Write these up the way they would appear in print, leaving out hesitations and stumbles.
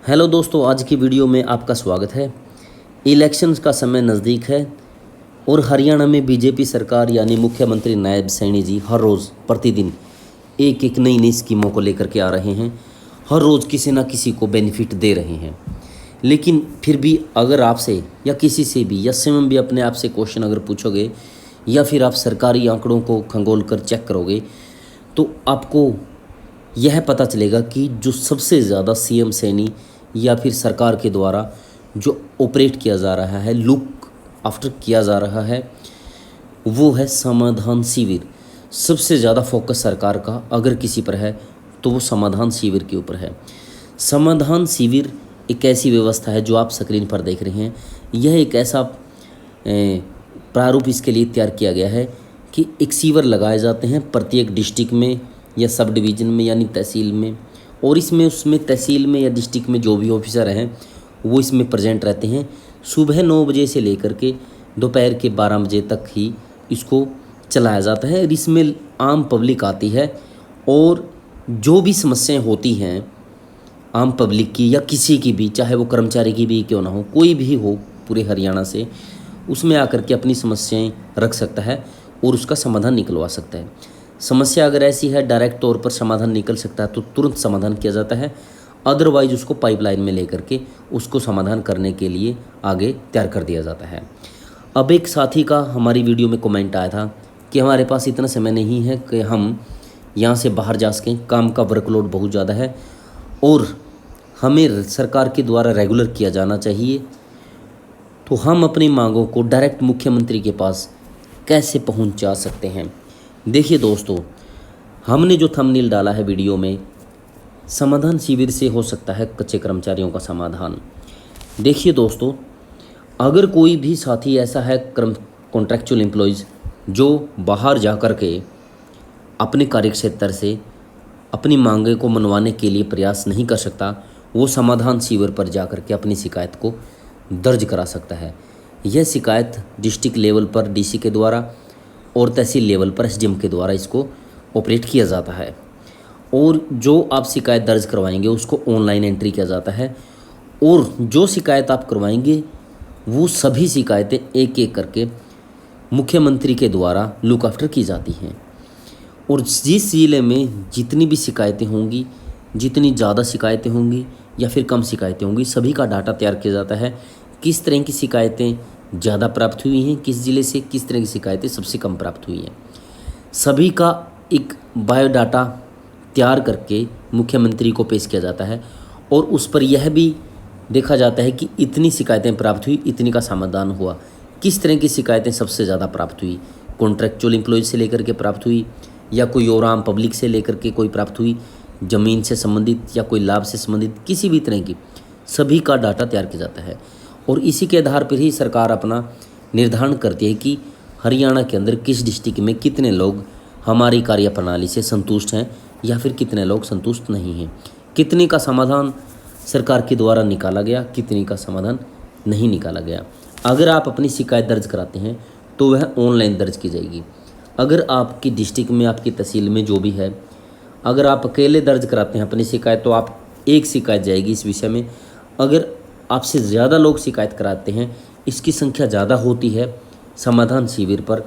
Hello दोस्तों, आज की वीडियो में आपका स्वागत है। इलेक्शंस का समय नज़दीक है और हरियाणा में बीजेपी सरकार यानी मुख्यमंत्री नायब सैनी जी हर रोज़ प्रतिदिन एक एक नई स्कीमों को लेकर के आ रहे हैं। हर रोज़ किसी ना किसी को बेनिफिट दे रहे हैं। लेकिन फिर भी अगर आपसे या किसी से भी या स्वयं भी अपने आप से क्वेश्चन अगर पूछोगे या फिर आप सरकारी आंकड़ों को खंगोल कर चेक करोगे तो आपको यह पता चलेगा कि जो सबसे ज़्यादा सीएम सैनी या फिर सरकार के द्वारा जो ऑपरेट किया जा रहा है, लुक आफ्टर किया जा रहा है, वो है समाधान शिविर। सबसे ज़्यादा फोकस सरकार का अगर किसी पर है तो वो समाधान शिविर के ऊपर है। समाधान शिविर एक ऐसी व्यवस्था है जो आप स्क्रीन पर देख रहे हैं। यह एक ऐसा प्रारूप इसके लिए तैयार किया गया है कि एक शिविर लगाए जाते हैं प्रत्येक डिस्ट्रिक्ट में या सब डिवीज़न में यानी तहसील में, और उसमें तहसील में या डिस्ट्रिक्ट में जो भी ऑफिसर हैं वो इसमें प्रेजेंट रहते हैं। सुबह 9 बजे से लेकर के दोपहर के 12 बजे तक ही इसको चलाया जाता है। इसमें आम पब्लिक आती है और जो भी समस्याएं होती हैं आम पब्लिक की या किसी की भी, चाहे वो कर्मचारी की भी क्यों ना हो, कोई भी हो पूरे हरियाणा से, उसमें आकर के अपनी समस्याएं रख सकता है और उसका समाधान निकलवा सकता है। समस्या अगर ऐसी है डायरेक्ट तौर पर समाधान निकल सकता है तो तुरंत समाधान किया जाता है, अदरवाइज उसको पाइपलाइन में लेकर के उसको समाधान करने के लिए आगे तैयार कर दिया जाता है। अब एक साथी का हमारी वीडियो में कमेंट आया था कि हमारे पास इतना समय नहीं है कि हम यहाँ से बाहर जा सकें, काम का वर्कलोड बहुत ज़्यादा है और हमें सरकार के द्वारा रेगुलर किया जाना चाहिए, तो हम अपनी मांगों को डायरेक्ट मुख्यमंत्री के पास कैसे पहुँचा सकते हैं। देखिए दोस्तों, हमने जो थंबनेल डाला है वीडियो में, समाधान शिविर से हो सकता है कच्चे कर्मचारियों का समाधान। देखिए दोस्तों, अगर कोई भी साथी ऐसा है कॉन्ट्रैक्चुअल एम्प्लॉयज़ जो बाहर जा कर के अपने कार्यक्षेत्र से अपनी मांगों को मनवाने के लिए प्रयास नहीं कर सकता, वो समाधान शिविर पर जा कर के अपनी शिकायत को दर्ज करा सकता है। यह शिकायत डिस्ट्रिक्ट लेवल पर डीसी के द्वारा और तहसील लेवल पर एसडीएम के द्वारा इसको ऑपरेट किया जाता है, और जो आप शिकायत दर्ज करवाएंगे उसको ऑनलाइन एंट्री किया जाता है, और जो शिकायत आप करवाएंगे वो सभी शिकायतें एक एक करके मुख्यमंत्री के द्वारा लुक आफ्टर की जाती हैं। और जिस ज़िले में जितनी भी शिकायतें होंगी, जितनी ज़्यादा शिकायतें होंगी या फिर कम शिकायतें होंगी, सभी का डाटा तैयार किया जाता है। किस तरह की शिकायतें ज़्यादा प्राप्त हुई हैं, किस ज़िले से किस तरह की शिकायतें सबसे कम प्राप्त हुई हैं, सभी का एक बायोडाटा तैयार करके मुख्यमंत्री को पेश किया जाता है। और उस पर यह भी देखा जाता है कि इतनी शिकायतें प्राप्त हुई, इतनी का समाधान हुआ। किस तरह की शिकायतें सबसे ज़्यादा प्राप्त हुई, कॉन्ट्रैक्चुअल एम्प्लॉयज़ से लेकर के प्राप्त हुई या कोई और आम पब्लिक से लेकर के कोई प्राप्त हुई, ज़मीन से संबंधित या कोई लाभ से संबंधित, किसी भी तरह की, सभी का डाटा तैयार किया जाता है। और इसी के आधार पर ही सरकार अपना निर्धारण करती है कि हरियाणा के अंदर किस डिस्ट्रिक्ट में कितने लोग हमारी कार्यप्रणाली से संतुष्ट हैं या फिर कितने लोग संतुष्ट नहीं हैं, कितने का समाधान सरकार के द्वारा निकाला गया, कितने का समाधान नहीं निकाला गया। अगर आप अपनी शिकायत दर्ज कराते हैं तो वह ऑनलाइन दर्ज की जाएगी। अगर आपकी डिस्ट्रिक्ट में, आपकी तहसील में जो भी है, अगर आप अकेले दर्ज कराते हैं अपनी शिकायत तो आप एक शिकायत जाएगी इस विषय में। अगर आपसे ज़्यादा लोग शिकायत कराते हैं, इसकी संख्या ज़्यादा होती है समाधान शिविर पर,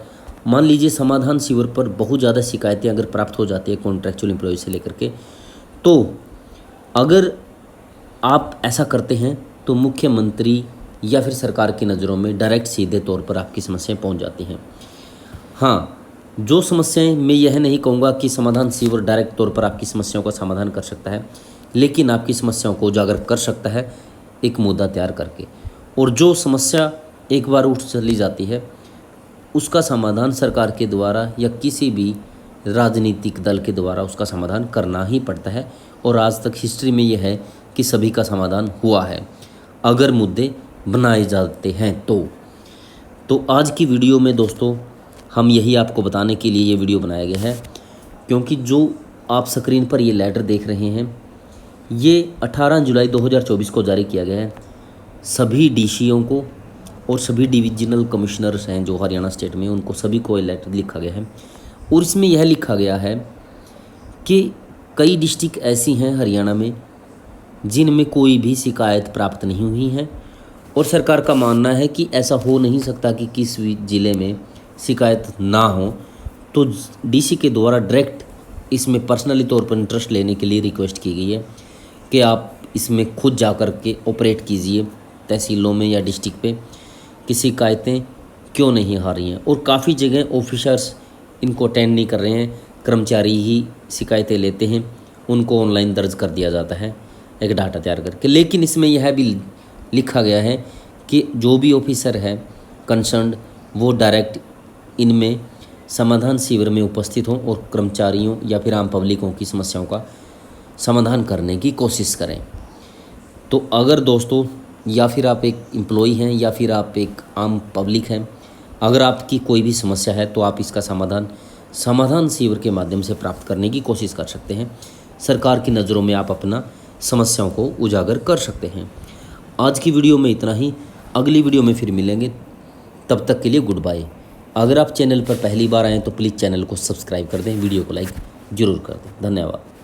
मान लीजिए समाधान शिविर पर बहुत ज़्यादा शिकायतें अगर प्राप्त हो जाती है कॉन्ट्रैक्चुअल एम्प्लॉय से लेकर के, तो अगर आप ऐसा करते हैं तो मुख्यमंत्री या फिर सरकार की नज़रों में डायरेक्ट सीधे तौर पर आपकी समस्याएं पहुंच जाती हैं। हाँ, जो समस्याएं, मैं यह नहीं कहूँगा कि समाधान शिविर डायरेक्ट तौर पर आपकी समस्याओं का समाधान कर सकता है, लेकिन आपकी समस्याओं को उजागर कर सकता है एक मुद्दा तैयार करके। और जो समस्या एक बार उठ चली जाती है उसका समाधान सरकार के द्वारा या किसी भी राजनीतिक दल के द्वारा उसका समाधान करना ही पड़ता है। और आज तक हिस्ट्री में यह है कि सभी का समाधान हुआ है अगर मुद्दे बनाए जाते हैं तो आज की वीडियो में दोस्तों हम यही आपको बताने के लिए ये वीडियो बनाया गया है, क्योंकि जो आप स्क्रीन पर ये लेटर देख रहे हैं ये 18 जुलाई 2024 को जारी किया गया है सभी डीसीओं को और सभी डिविजनल कमिश्नर्स हैं जो हरियाणा स्टेट में, उनको सभी को ये लेटर लिखा गया है। और इसमें यह लिखा गया है कि कई डिस्ट्रिक्ट ऐसी हैं हरियाणा में जिनमें कोई भी शिकायत प्राप्त नहीं हुई है। और सरकार का मानना है कि ऐसा हो नहीं सकता कि किस भी ज़िले में शिकायत ना हो, तो डीसी के द्वारा डायरेक्ट इसमें पर्सनली तौर पर इंटरेस्ट लेने के लिए रिक्वेस्ट की गई है कि आप इसमें खुद जा कर के ऑपरेट कीजिए तहसीलों में या डिस्ट्रिक्ट पे कि शिकायतें क्यों नहीं आ रही हैं। और काफ़ी जगह ऑफिसर्स इनको अटेंड नहीं कर रहे हैं, कर्मचारी ही शिकायतें लेते हैं, उनको ऑनलाइन दर्ज कर दिया जाता है एक डाटा तैयार करके। लेकिन इसमें यह भी लिखा गया है कि जो भी ऑफिसर है कंसर्न्ड वो डायरेक्ट इनमें समाधान शिविर में उपस्थित हों और कर्मचारियों या फिर आम पब्लिकों की समस्याओं का समाधान करने की कोशिश करें। तो अगर दोस्तों या फिर आप एक एम्प्लॉई हैं या फिर आप एक आम पब्लिक हैं, अगर आपकी कोई भी समस्या है तो आप इसका समाधान शिविर के माध्यम से प्राप्त करने की कोशिश कर सकते हैं। सरकार की नज़रों में आप अपना समस्याओं को उजागर कर सकते हैं। आज की वीडियो में इतना ही, अगली वीडियो में फिर मिलेंगे, तब तक के लिए गुड बाय। अगर आप चैनल पर पहली बार आएँ तो प्लीज़ चैनल को सब्सक्राइब कर दें, वीडियो को लाइक ज़रूर कर दें। धन्यवाद।